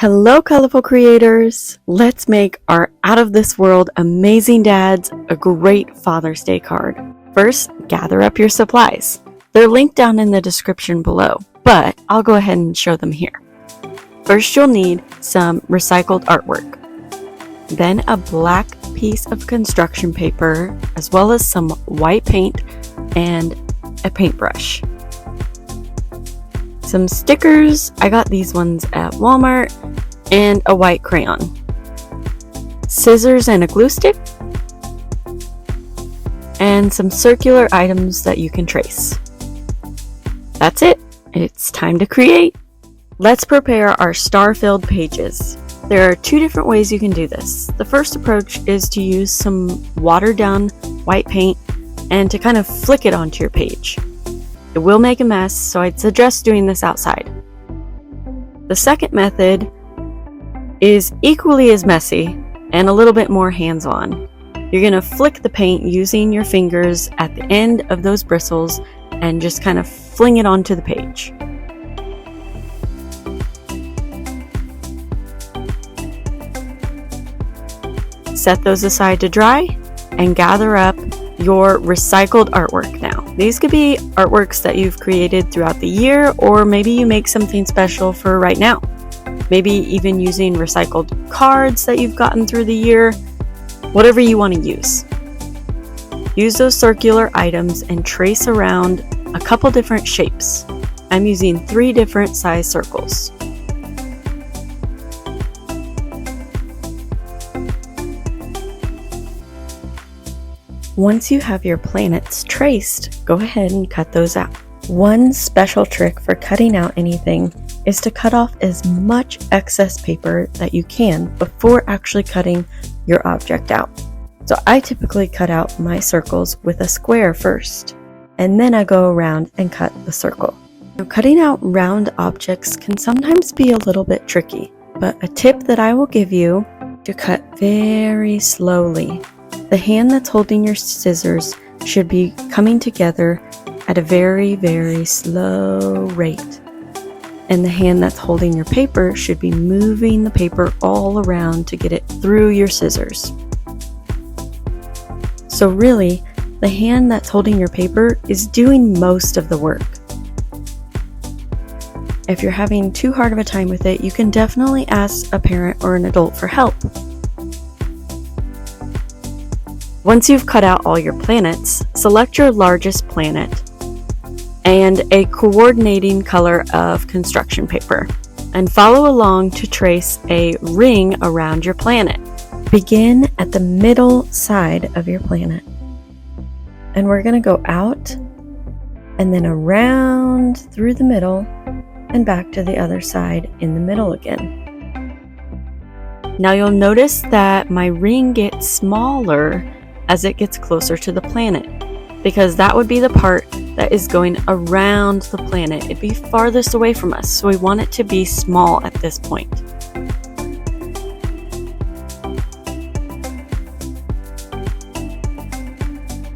Hello, colorful creators! Let's make our out-of-this-world amazing dads a great Father's Day card. First, gather up your supplies. They're linked down in the description below, but I'll go ahead and show them here. First, you'll need some recycled artwork, then a black piece of construction paper, as well as some white paint and a paintbrush. Some stickers, I got these ones at Walmart, and a white crayon. Scissors and a glue stick, and some circular items that you can trace. That's it. It's time to create. Let's prepare our star-filled pages. There are two different ways you can do this. The first approach is to use some watered-down white paint and to kind of flick it onto your page. It will make a mess, so I'd suggest doing this outside. The second method is equally as messy and a little bit more hands-on. You're going to flick the paint using your fingers at the end of those bristles and just kind of fling it onto the page. Set those aside to dry and gather up your recycled artwork now. These could be artworks that you've created throughout the year, or maybe you make something special for right now. Maybe even using recycled cards that you've gotten through the year. Whatever you want to use. Use those circular items and trace around a couple different shapes. I'm using 3 different size circles. Once you have your planets traced, go ahead and cut those out. One special trick for cutting out anything is to cut off as much excess paper that you can before actually cutting your object out. So I typically cut out my circles with a square first, and then I go around and cut the circle. Now, cutting out round objects can sometimes be a little bit tricky, but a tip that I will give you to cut very slowly. The hand that's holding your scissors should be coming together at a very, very slow rate. And the hand that's holding your paper should be moving the paper all around to get it through your scissors. So really, the hand that's holding your paper is doing most of the work. If you're having too hard of a time with it, you can definitely ask a parent or an adult for help. Once you've cut out all your planets, select your largest planet and a coordinating color of construction paper, and follow along to trace a ring around your planet. Begin at the middle side of your planet, and we're going to go out and then around through the middle and back to the other side in the middle again. Now you'll notice that my ring gets smaller as it gets closer to the planet, because that would be the part that is going around the planet. It'd be farthest away from us, so we want it to be small at this point.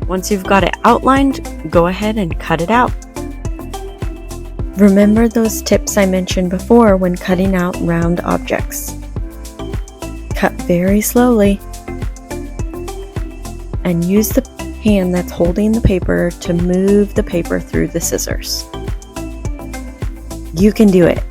Once you've got it outlined, go ahead and cut it out. Remember those tips I mentioned before when cutting out round objects. Cut very slowly, and use the hand that's holding the paper to move the paper through the scissors. You can do it.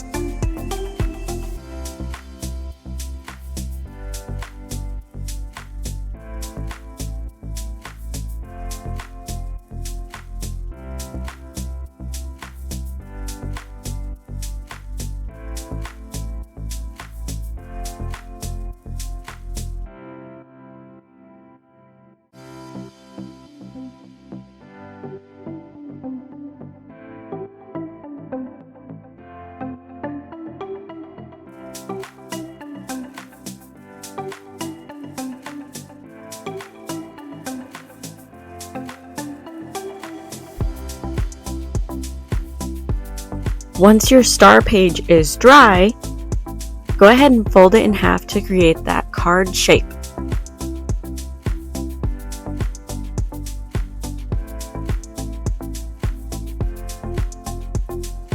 Once your star page is dry, go ahead and fold it in half to create that card shape.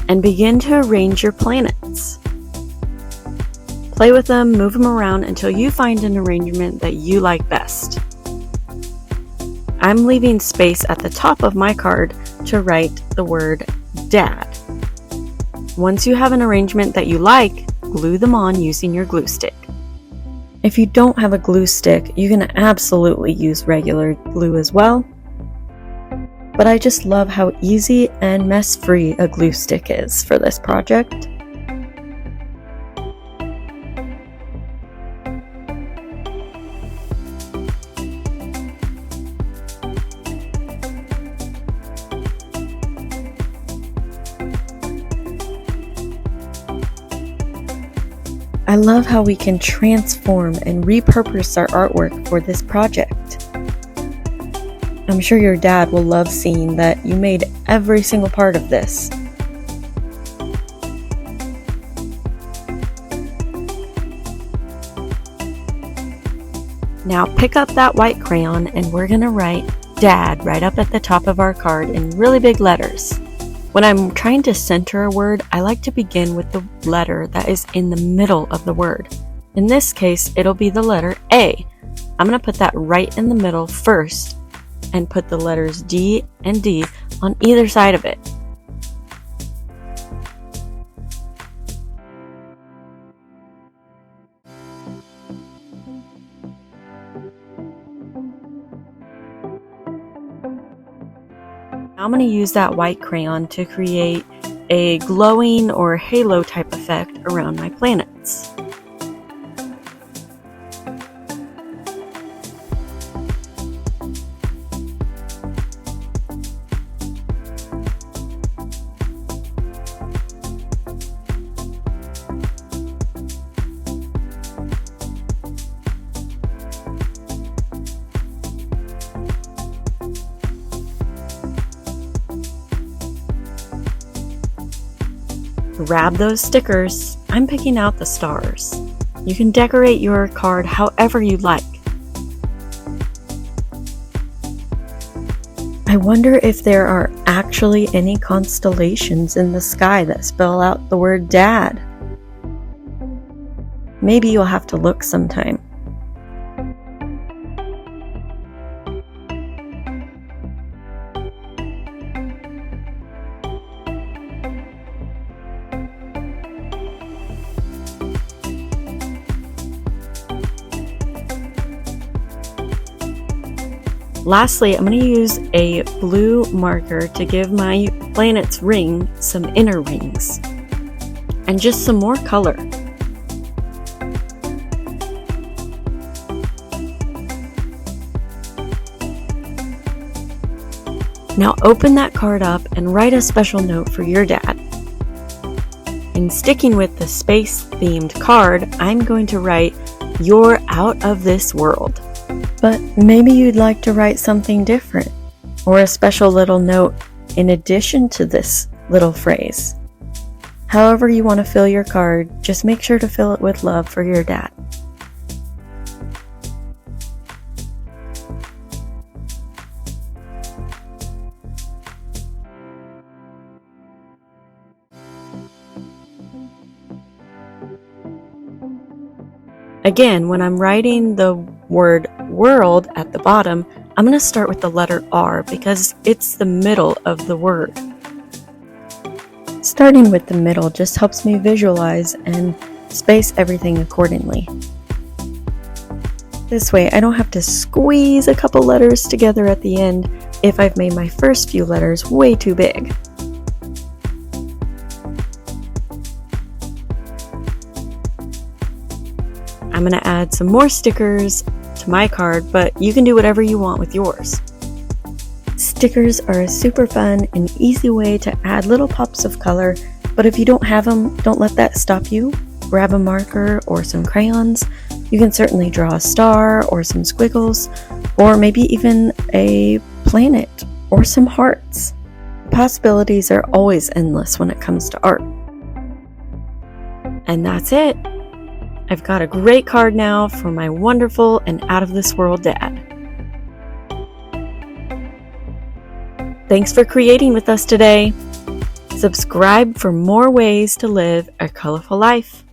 and begin to arrange your planets. Play with them, move them around until you find an arrangement that you like best. I'm leaving space at the top of my card to write the word Dad. Once you have an arrangement that you like, glue them on using your glue stick. If you don't have a glue stick, you can absolutely use regular glue as well. But I just love how easy and mess-free a glue stick is for this project. I love how we can transform and repurpose our artwork for this project. I'm sure your dad will love seeing that you made every single part of this. Now pick up that white crayon and we're going to write Dad right up at the top of our card in really big letters. When I'm trying to center a word, I like to begin with the letter that is in the middle of the word. In this case, it'll be the letter A. I'm going to put that right in the middle first and put the letters D and D on either side of it. I'm going to use that white crayon to create a glowing or halo type effect around my planets. Grab those stickers. I'm picking out the stars. You can decorate your card however you like. I wonder if there are actually any constellations in the sky that spell out the word Dad. Maybe you'll have to look sometime. Lastly, I'm going to use a blue marker to give my planet's ring some inner rings and just some more color. Now open that card up and write a special note for your dad. In sticking with the space-themed card, I'm going to write, "You're out of this world." But maybe you'd like to write something different, or a special little note in addition to this little phrase. However you want to fill your card, just make sure to fill it with love for your dad. Again, when I'm writing the word world at the bottom, I'm going to start with the letter R because it's the middle of the word. Starting with the middle just helps me visualize and space everything accordingly. This way I don't have to squeeze a couple letters together at the end if I've made my first few letters way too big. I'm going to add some more stickers to my card, but you can do whatever you want with yours. Stickers are a super fun and easy way to add little pops of color, but if you don't have them, don't let that stop you. Grab a marker or some crayons. You can certainly draw a star or some squiggles, or maybe even a planet or some hearts. The possibilities are always endless when it comes to art. And that's it. I've got a great card now for my wonderful and out-of-this-world dad. Thanks for creating with us today. Subscribe for more ways to live a colorful life.